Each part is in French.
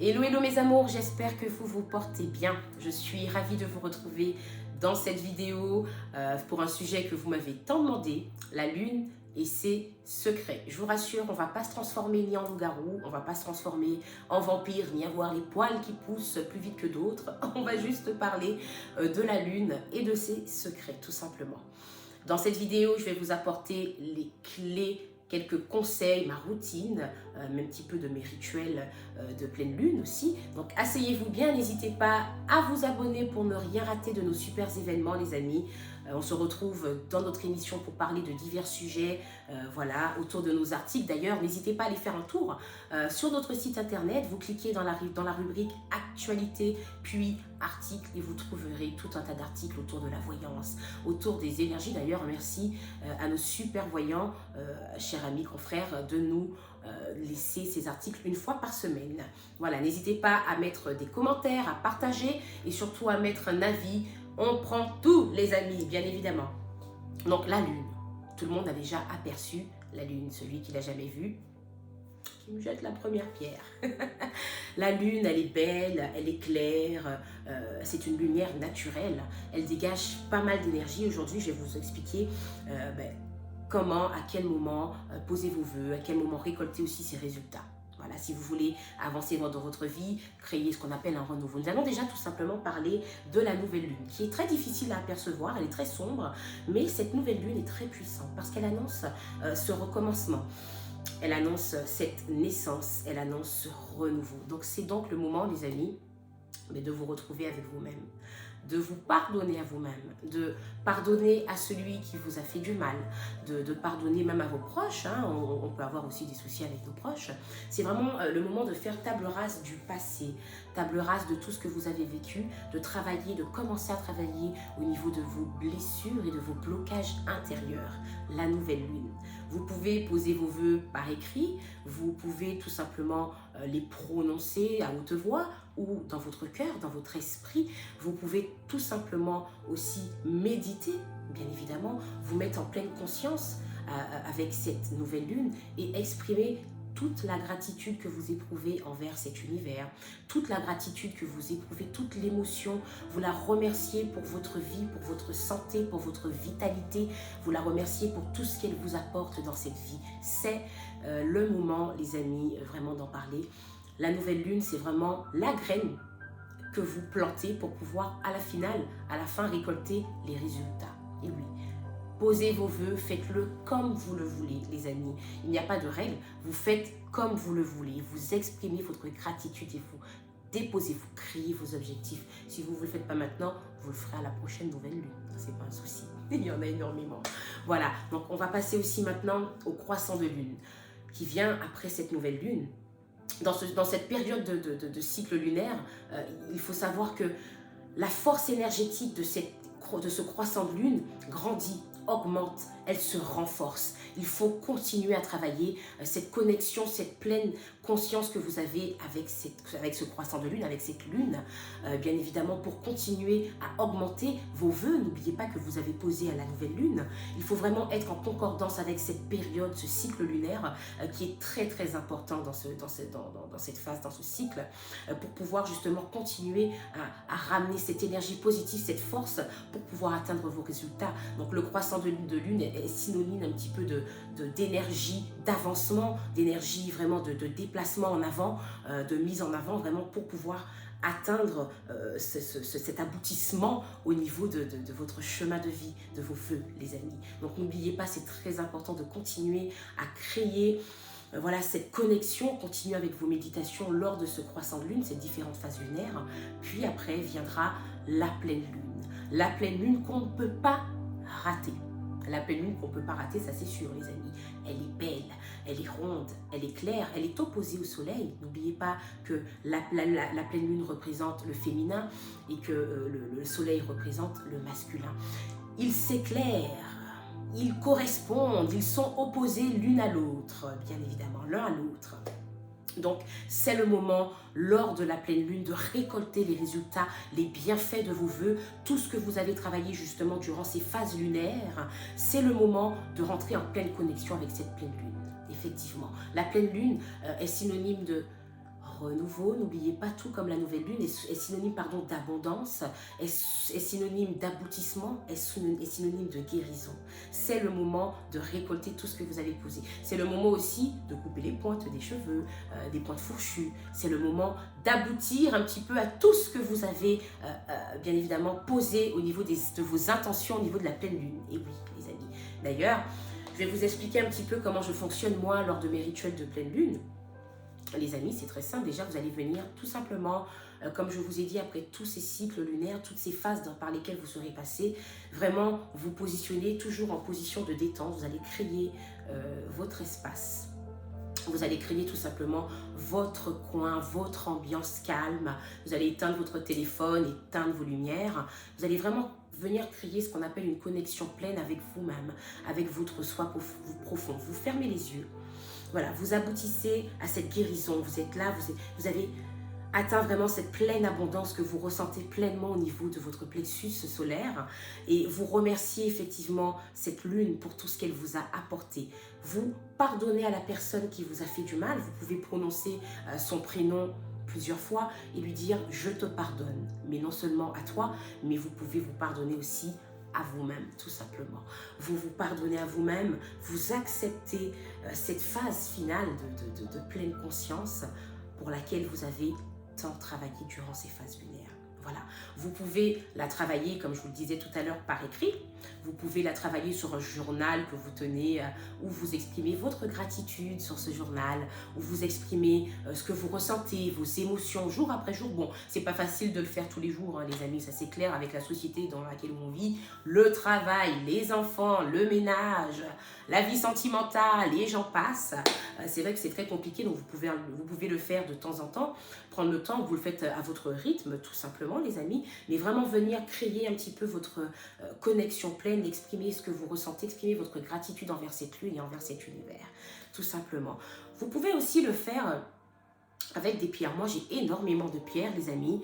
Hello, hello mes amours, j'espère que vous vous portez bien. Je suis ravie de vous retrouver dans cette vidéo pour un sujet que vous m'avez tant demandé, la lune et ses secrets. Je vous rassure, on ne va pas se transformer ni en loup-garou, on ne va pas se transformer en vampire, ni avoir les poils qui poussent plus vite que d'autres. On va juste parler de la lune et de ses secrets, tout simplement. Dans cette vidéo, je vais vous apporter les clés, quelques conseils, ma routine, même un petit peu de mes rituels de pleine lune aussi. Donc asseyez-vous bien, n'hésitez pas à vous abonner pour ne rien rater de nos super événements les amis. On se retrouve dans notre émission pour parler de divers sujets, voilà, autour de nos articles. D'ailleurs, n'hésitez pas à aller faire un tour sur notre site internet. Vous cliquez dans la rubrique actualité, puis articles, et vous trouverez tout un tas d'articles autour de la voyance, autour des énergies. D'ailleurs, merci à nos super voyants, chers amis, confrères, de nous laisser ces articles une fois par semaine. Voilà, n'hésitez pas à mettre des commentaires, à partager et surtout à mettre un avis. On prend tout, les amis, bien évidemment. Donc, la lune. Tout le monde a déjà aperçu la lune. Celui qui l'a jamais vue, qui me jette la première pierre. La lune, elle est belle, elle est claire. C'est une lumière naturelle. Elle dégage pas mal d'énergie. Aujourd'hui, je vais vous expliquer comment, à quel moment poser vos vœux, à quel moment récolter aussi ses résultats. Voilà, si vous voulez avancer dans votre vie, créer ce qu'on appelle un renouveau. Nous allons déjà tout simplement parler de la nouvelle lune, qui est très difficile à apercevoir, elle est très sombre, mais cette nouvelle lune est très puissante parce qu'elle annonce ce recommencement. Elle annonce cette naissance, elle annonce ce renouveau. Donc c'est donc le moment, les amis, de vous retrouver avec vous-même, de vous pardonner à vous-même, de pardonner à celui qui vous a fait du mal, de pardonner même à vos proches. Hein. On peut avoir aussi des soucis avec nos proches. C'est vraiment le moment de faire table rase du passé, table rase de tout ce que vous avez vécu, de travailler, de commencer à travailler au niveau de vos blessures et de vos blocages intérieurs. La nouvelle lune. Vous pouvez poser vos vœux par écrit, vous pouvez tout simplement les prononcer à haute voix ou dans votre cœur, dans votre esprit. Vous pouvez tout simplement aussi méditer, bien évidemment, vous mettre en pleine conscience avec cette nouvelle lune et exprimer toute la gratitude que vous éprouvez envers cet univers, toute la gratitude que vous éprouvez, toute l'émotion, vous la remerciez pour votre vie, pour votre santé, pour votre vitalité, vous la remerciez pour tout ce qu'elle vous apporte dans cette vie. C'est le moment, les amis, vraiment d'en parler. La nouvelle lune, c'est vraiment la graine que vous plantez pour pouvoir, à la fin, récolter les résultats. Et oui, posez vos vœux, faites-le comme vous le voulez, les amis. Il n'y a pas de règle, vous faites comme vous le voulez. Vous exprimez votre gratitude et vous déposez, vous criez vos objectifs. Si vous ne le faites pas maintenant, vous le ferez à la prochaine nouvelle lune. C'est pas un souci. Il y en a énormément. Voilà, donc on va passer aussi maintenant au croissant de lune qui vient après cette nouvelle lune. Dans cette période de cycle lunaire, il faut savoir que la force énergétique de ce croissant de lune grandit, augmente, elle se renforce. Il faut continuer à travailler cette connexion, cette pleine conscience que vous avez avec ce croissant de lune, avec cette lune, bien évidemment, pour continuer à augmenter vos vœux. N'oubliez pas que vous avez posé à la nouvelle lune. Il faut vraiment être en concordance avec cette période, ce cycle lunaire, qui est très très important dans cette phase, dans ce cycle, pour pouvoir justement continuer à ramener cette énergie positive, cette force, pour pouvoir atteindre vos résultats. Donc le croissant de lune est synonyme un petit peu d'énergie, d'avancement, d'énergie vraiment de déplacement en avant, de mise en avant, vraiment pour pouvoir atteindre cet aboutissement au niveau de votre chemin de vie, de vos vœux, les amis. Donc n'oubliez pas, c'est très important de continuer à créer voilà, cette connexion. Continuez avec vos méditations lors de ce croissant de lune, ces différentes phases lunaires. Puis après viendra la pleine lune. La pleine lune qu'on ne peut pas rater. La pleine lune qu'on ne peut pas rater, ça c'est sûr, les amis. Elle est belle, elle est ronde, elle est claire, elle est opposée au soleil. N'oubliez pas que la pleine lune représente le féminin et que le soleil représente le masculin. Ils s'éclairent, ils correspondent, ils sont opposés l'une à l'autre, bien évidemment, l'un à l'autre. Donc, c'est le moment, lors de la pleine lune, de récolter les résultats, les bienfaits de vos vœux, tout ce que vous avez travaillé justement durant ces phases lunaires. C'est le moment de rentrer en pleine connexion avec cette pleine lune. Effectivement, la pleine lune est synonyme de renouveau. N'oubliez pas, tout comme la nouvelle lune est synonyme d'abondance, est synonyme d'aboutissement, est synonyme de guérison. C'est le moment de récolter tout ce que vous avez posé. C'est le moment aussi de couper les pointes des cheveux, des pointes fourchues. C'est le moment d'aboutir un petit peu à tout ce que vous avez bien évidemment posé au niveau de vos intentions, au niveau de la pleine lune. Et oui, les amis. D'ailleurs, je vais vous expliquer un petit peu comment je fonctionne moi lors de mes rituels de pleine lune. Les amis, c'est très simple. Déjà, vous allez venir tout simplement, comme je vous ai dit, après tous ces cycles lunaires, toutes ces phases par lesquelles vous serez passé, vraiment vous positionner toujours en position de détente. Vous allez créer votre espace. Vous allez créer tout simplement votre coin, votre ambiance calme. Vous allez éteindre votre téléphone, éteindre vos lumières. Vous allez vraiment venir créer ce qu'on appelle une connexion pleine avec vous-même, avec votre soi profond. Vous fermez les yeux. Voilà, vous aboutissez à cette guérison. Vous êtes là, vous avez atteint vraiment cette pleine abondance que vous ressentez pleinement au niveau de votre plexus solaire. Et vous remerciez effectivement cette lune pour tout ce qu'elle vous a apporté. Vous pardonnez à la personne qui vous a fait du mal. Vous pouvez prononcer son prénom plusieurs fois et lui dire « je te pardonne ». Mais non seulement à toi, mais vous pouvez vous pardonner aussi à vous-même, tout simplement. Vous vous pardonnez à vous-même, vous acceptez cette phase finale de pleine conscience pour laquelle vous avez tant travaillé durant ces phases lunaires. Voilà, vous pouvez la travailler, comme je vous le disais tout à l'heure, par écrit. Vous pouvez la travailler sur un journal que vous tenez, où vous exprimez votre gratitude sur ce journal, où vous exprimez ce que vous ressentez, vos émotions jour après jour. Bon, c'est pas facile de le faire tous les jours, hein, les amis, ça c'est clair, avec la société dans laquelle on vit, le travail, les enfants, le ménage, la vie sentimentale, et j'en passe. C'est vrai que c'est très compliqué, donc vous pouvez le faire de temps en temps, prendre le temps, vous le faites à votre rythme, tout simplement, les amis, mais vraiment venir créer un petit peu votre connexion pleine, exprimer ce que vous ressentez, exprimer votre gratitude envers cette lune et envers cet univers, tout simplement. Vous pouvez aussi le faire avec des pierres. Moi, j'ai énormément de pierres, les amis.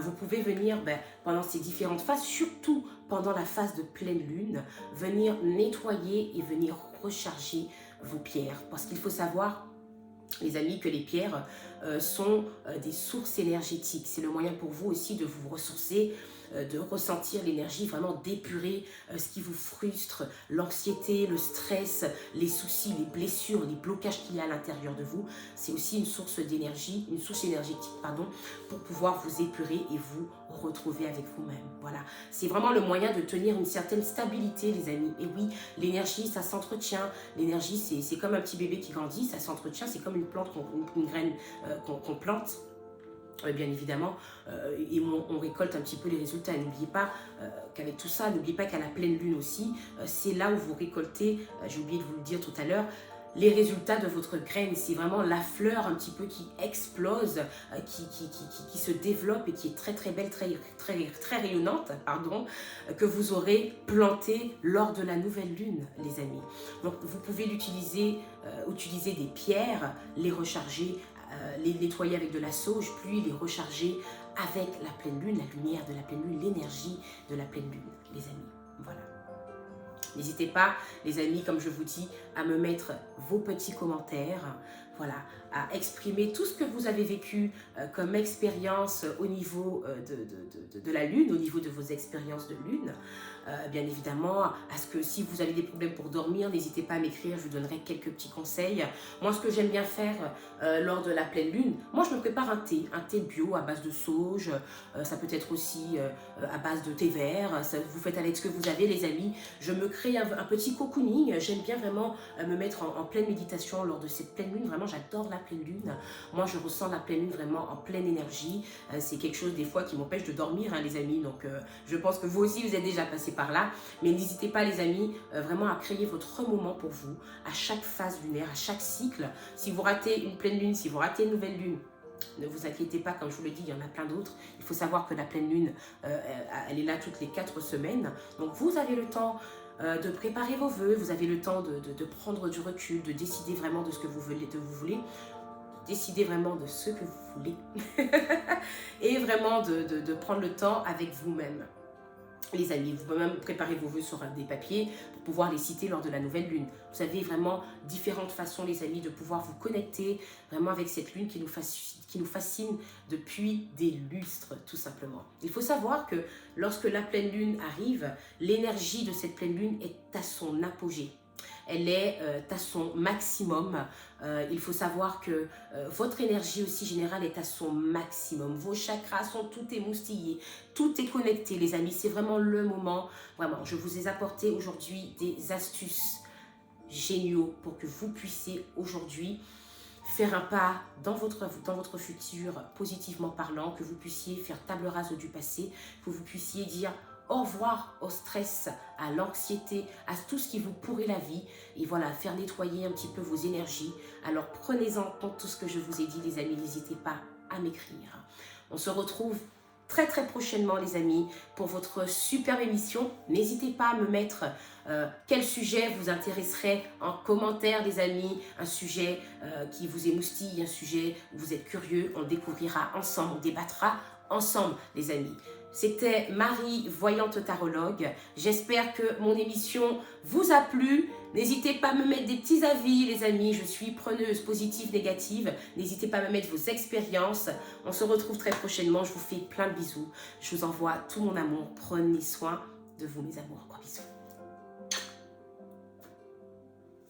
Vous pouvez venir pendant ces différentes phases, surtout pendant la phase de pleine lune, venir nettoyer et venir recharger vos pierres. Parce qu'il faut savoir, les amis, que les pierres sont des sources énergétiques. C'est le moyen pour vous aussi de vous ressourcer, de ressentir l'énergie, vraiment d'épurer ce qui vous frustre, l'anxiété, le stress, les soucis, les blessures, les blocages qu'il y a à l'intérieur de vous. C'est aussi une source d'énergie, une source énergétique, pardon, pour pouvoir vous épurer et vous retrouver avec vous-même. Voilà, c'est vraiment le moyen de tenir une certaine stabilité, les amis. Et oui, l'énergie, ça s'entretient. L'énergie, c'est comme un petit bébé qui grandit, ça s'entretient. C'est comme une plante, une graine qu'on plante. Bien évidemment, et on récolte un petit peu les résultats. N'oubliez pas qu'avec tout ça, n'oubliez pas qu'à la pleine lune aussi, c'est là où vous récoltez, j'ai oublié de vous le dire tout à l'heure, les résultats de votre graine. C'est vraiment la fleur un petit peu qui explose, qui se développe et qui est très très belle, très rayonnante, pardon, que vous aurez plantée lors de la nouvelle lune, les amis. Donc vous pouvez l'utiliser, utiliser des pierres, les recharger, les nettoyer avec de la sauge, puis les recharger avec la pleine lune, la lumière de la pleine lune, l'énergie de la pleine lune, les amis. Voilà. N'hésitez pas, les amis, comme je vous dis, à me mettre vos petits commentaires, voilà, à exprimer tout ce que vous avez vécu comme expérience au niveau de la lune, au niveau de vos expériences de lune. Bien évidemment, à ce que si vous avez des problèmes pour dormir, n'hésitez pas à m'écrire, je vous donnerai quelques petits conseils. Moi, ce que j'aime bien faire lors de la pleine lune, moi je me prépare un thé bio à base de sauge, ça peut être aussi à base de thé vert, ça, vous faites avec ce que vous avez, les amis. Je me crée un petit cocooning, j'aime bien vraiment me mettre en pleine méditation lors de cette pleine lune. Vraiment, j'adore la pleine lune. Moi, je ressens la pleine lune vraiment en pleine énergie. C'est quelque chose des fois qui m'empêche de dormir, hein, les amis. Donc, je pense que vous aussi, vous êtes déjà passé par là. Mais n'hésitez pas, les amis, vraiment à créer votre moment pour vous, à chaque phase lunaire, à chaque cycle. Si vous ratez une pleine lune, si vous ratez une nouvelle lune, ne vous inquiétez pas, comme je vous le dis, il y en a plein d'autres. Il faut savoir que la pleine lune, elle est là toutes les 4 semaines. Donc, vous avez le temps de préparer vos vœux, vous avez le temps de prendre du recul, de décider vraiment de ce que vous voulez, décider vraiment de ce que vous voulez et vraiment de prendre le temps avec vous-même. les amis. Vous pouvez même préparer vos vœux sur des papiers pour pouvoir les citer lors de la nouvelle lune. Vous avez vraiment différentes façons, les amis, de pouvoir vous connecter vraiment avec cette lune qui nous fascine depuis des lustres, tout simplement. Il faut savoir que lorsque la pleine lune arrive, l'énergie de cette pleine lune est à son apogée. Elle est à son maximum. Il faut savoir que votre énergie aussi générale est à son maximum. Vos chakras sont tout émoustillés, tout est connecté, les amis. C'est vraiment le moment. Vraiment, je vous ai apporté aujourd'hui des astuces géniaux pour que vous puissiez aujourd'hui faire un pas dans votre futur, positivement parlant, que vous puissiez faire table rase du passé, que vous puissiez dire au revoir au stress, à l'anxiété, à tout ce qui vous pourrit la vie. Et voilà, faire nettoyer un petit peu vos énergies. Alors prenez-en compte tout ce que je vous ai dit, les amis. N'hésitez pas à m'écrire. On se retrouve très prochainement, les amis, pour votre superbe émission. N'hésitez pas à me mettre quel sujet vous intéresserait en commentaire, les amis. Un sujet qui vous émoustille, un sujet où vous êtes curieux. On découvrira ensemble, on débattra ensemble, les amis. C'était Marie, voyante tarologue. J'espère que mon émission vous a plu. N'hésitez pas à me mettre des petits avis, les amis. Je suis preneuse, positive, négative. N'hésitez pas à me mettre vos expériences. On se retrouve très prochainement. Je vous fais plein de bisous. Je vous envoie tout mon amour. Prenez soin de vous, mes amours. Gros bisous.